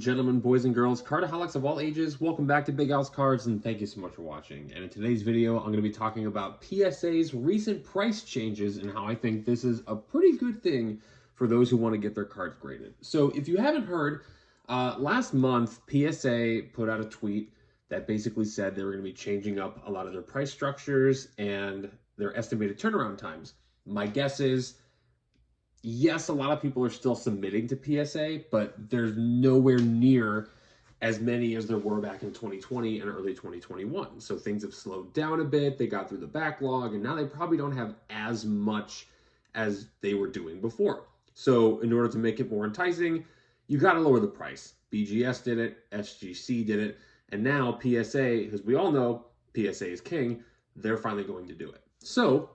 gentlemen, boys and girls, cardaholics of all ages, welcome back to Big Al's Cards, and thank you so much for watching. And in today's video, I'm going to be talking about PSA's recent price changes and how I think this is a pretty good thing for those who want to get their cards graded. So if you haven't heard, last month, PSA put out a tweet that basically said they were going to be changing up a lot of their price structures and their estimated turnaround times. My guess is, yes, a lot of people are still submitting to PSA, but there's nowhere near as many as there were back in 2020 and early 2021. So things have slowed down a bit. They got through the backlog, and now they probably don't have as much as they were doing before. So in order to make it more enticing, you got to lower the price. BGS did it, SGC did it, and now PSA, as we all know, PSA is king, they're finally going to do it. So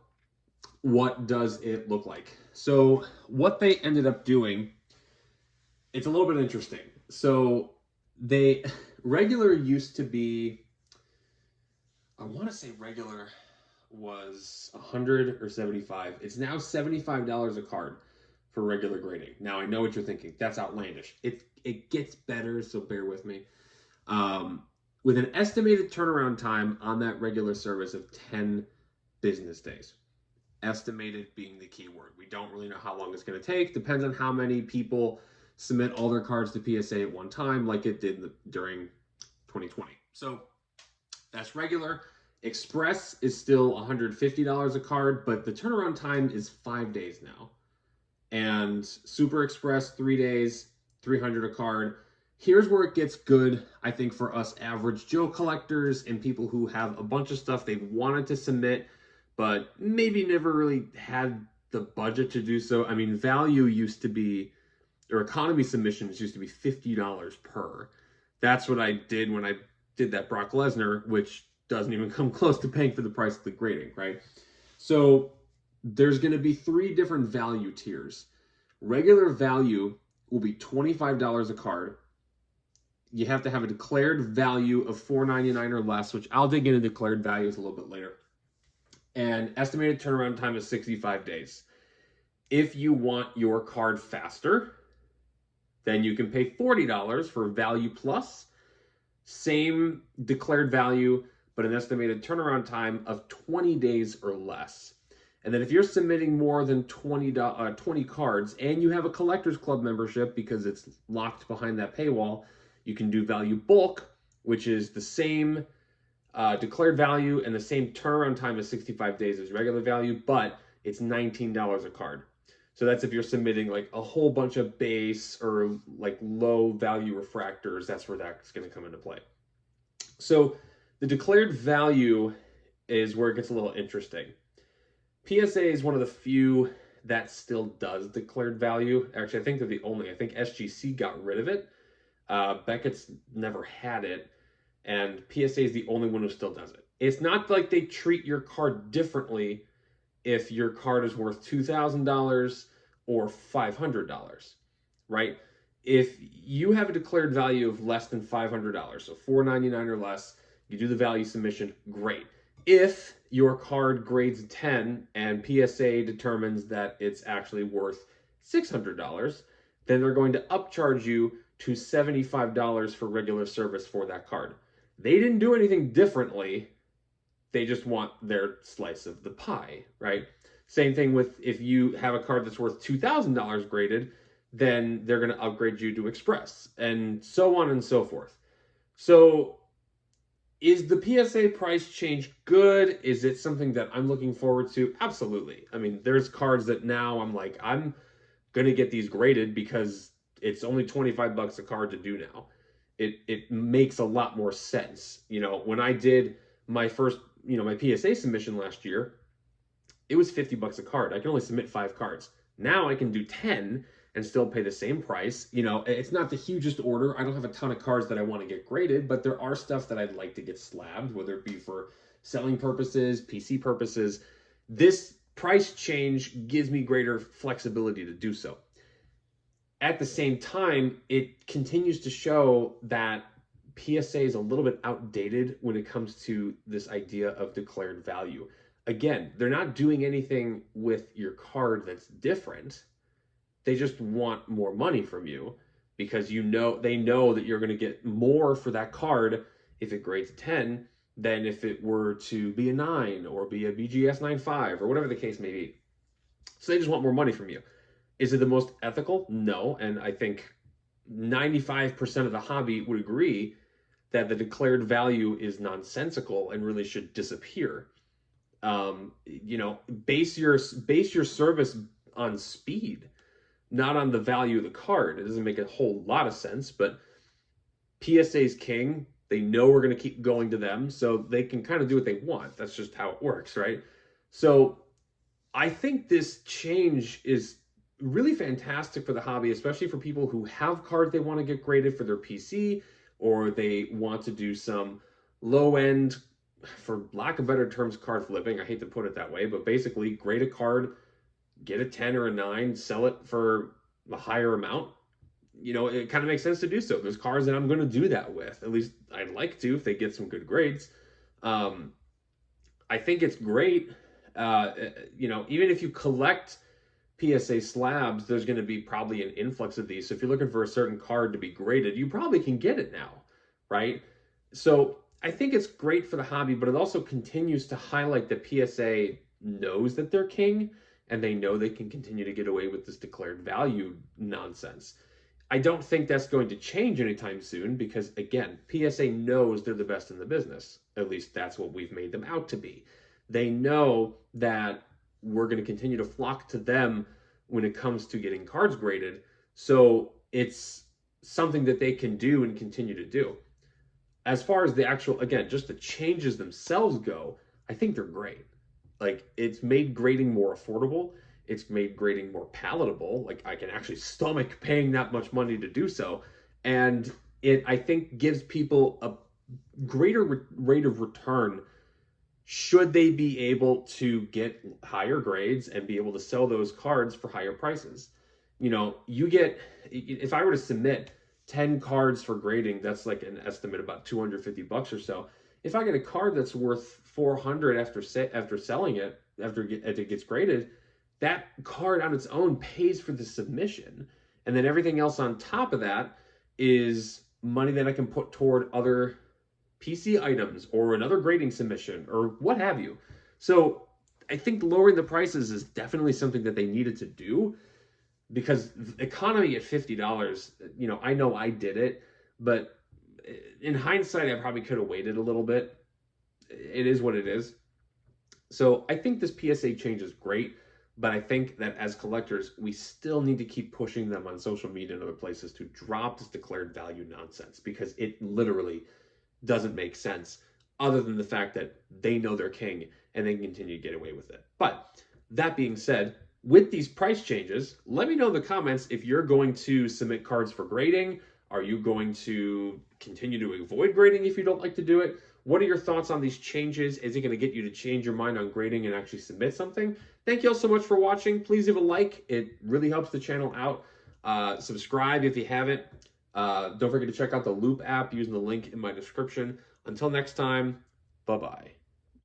what does it look like? So what they ended up doing, it's a little bit interesting. So regular used to be, I want to say regular was 100 or 75. It's now $75 a card for regular grading. Now I know what you're thinking. That's outlandish. It gets better, so bear with me. With an estimated turnaround time on that regular service of 10 business days. Estimated being the key word. We don't really know how long it's going to take. Depends on how many people submit all their cards to PSA at one time, like it did during 2020. So that's regular. Express is still $150 a card, but the turnaround time is 5 days now. And Super Express, 3 days, $300 a card. Here's where it gets good, I think, for us average Joe collectors and people who have a bunch of stuff they've wanted to submit, but maybe never really had the budget to do so. I mean, value used to be, or economy submissions used to be $50 per. That's what I did when I did that Brock Lesnar, which doesn't even come close to paying for the price of the grading, right? So there's going to be 3 different value tiers. Regular value will be $25 a card. You have to have a declared value of $4.99 or less, which I'll dig into declared values a little bit later. And estimated turnaround time is 65 days. If you want your card faster, then you can pay $40 for value plus. Same declared value, but an estimated turnaround time of 20 days or less. And then if you're submitting more than 20 cards and you have a collector's club membership because it's locked behind that paywall, you can do value bulk, which is the same declared value and the same turnaround time as 65 days as regular value, but it's $19 a card. So that's if you're submitting like a whole bunch of base or like low value refractors, that's where that's going to come into play. So the declared value is where it gets a little interesting. PSA is one of the few that still does declared value. Actually, I think they're the only. I think SGC got rid of it. Beckett's never had it. And PSA is the only one who still does it. It's not like they treat your card differently if your card is worth $2,000 or $500, right? If you have a declared value of less than $500, so $4.99 or less, you do the value submission, great. If your card grades 10 and PSA determines that it's actually worth $600, then they're going to upcharge you to $75 for regular service for that card. They didn't do anything differently. They just want their slice of the pie, right? Same thing with if you have a card that's worth $2,000 graded, then they're going to upgrade you to Express, and so on and so forth. So is the PSA price change good? Is it something that I'm looking forward to? Absolutely. I mean, there's cards that now I'm like, I'm going to get these graded because it's only 25 bucks a card to do now. It makes a lot more sense. You know, when I did my first, my PSA submission last year, it was 50 bucks a card. I can only submit 5 cards. Now I can do 10 and still pay the same price. You know, it's not the hugest order. I don't have a ton of cards that I want to get graded, but there are stuff that I'd like to get slabbed, whether it be for selling purposes, PC purposes. This price change gives me greater flexibility to do so. At the same time, it continues to show that PSA is a little bit outdated when it comes to this idea of declared value. Again, they're not doing anything with your card that's different. They just want more money from you. because they know that you're going to get more for that card if it grades a 10 than if it were to be a 9 or be a BGS 9.5 or whatever the case may be. So they just want more money from you. Is it the most ethical? No. And I think 95% of the hobby would agree that the declared value is nonsensical and really should disappear. Base your service on speed, not on the value of the card. It doesn't make a whole lot of sense, but PSA's king. They know we're going to keep going to them, so they can kind of do what they want. That's just how it works, right? So I think this change is really fantastic for the hobby, especially for people who have cards they want to get graded for their PC, or they want to do some low-end, for lack of better terms, card flipping. I hate to put it that way, but basically grade a card, get a 10 or a 9, sell it for a higher amount. It kind of makes sense to do so. There's cards that I'm going to do that with. At least I'd like to if they get some good grades. I think it's great. Even if you collect PSA slabs, there's going to be probably an influx of these. So if you're looking for a certain card to be graded, you probably can get it now, right? So I think it's great for the hobby, but it also continues to highlight that PSA knows that they're king, and they know they can continue to get away with this declared value nonsense. I don't think that's going to change anytime soon because, again, PSA knows they're the best in the business. At least that's what we've made them out to be. They know that we're going to continue to flock to them when it comes to getting cards graded. So it's something that they can do and continue to do. As far as the actual, again, just the changes themselves go, I think they're great. Like, it's made grading more affordable. It's made grading more palatable. Like, I can actually stomach paying that much money to do so. And it, I think, gives people a greater rate of return should they be able to get higher grades and be able to sell those cards for higher prices. If I were to submit 10 cards for grading, that's like an estimate about $250 or so. If I get a card that's worth $400 after selling it, after it gets graded, that card on its own pays for the submission. And then everything else on top of that is money that I can put toward other PC items or another grading submission or what have you. So I think lowering the prices is definitely something that they needed to do, because the economy at $50, I know I did it, but in hindsight, I probably could have waited a little bit. It is what it is. So I think this PSA change is great, but I think that as collectors, we still need to keep pushing them on social media and other places to drop this declared value nonsense, because it literally doesn't make sense other than the fact that they know they're king and they can continue to get away with it. But that being said, with these price changes, let me know in the comments if you're going to submit cards for grading. Are you going to continue to avoid grading if you don't like to do it? What are your thoughts on these changes? Is it going to get you to change your mind on grading and actually submit something? Thank you all so much for watching. Please leave a like. It really helps the channel out. Subscribe if you haven't. Don't forget to check out the Loop app using the link in my description. Until next time, bye-bye.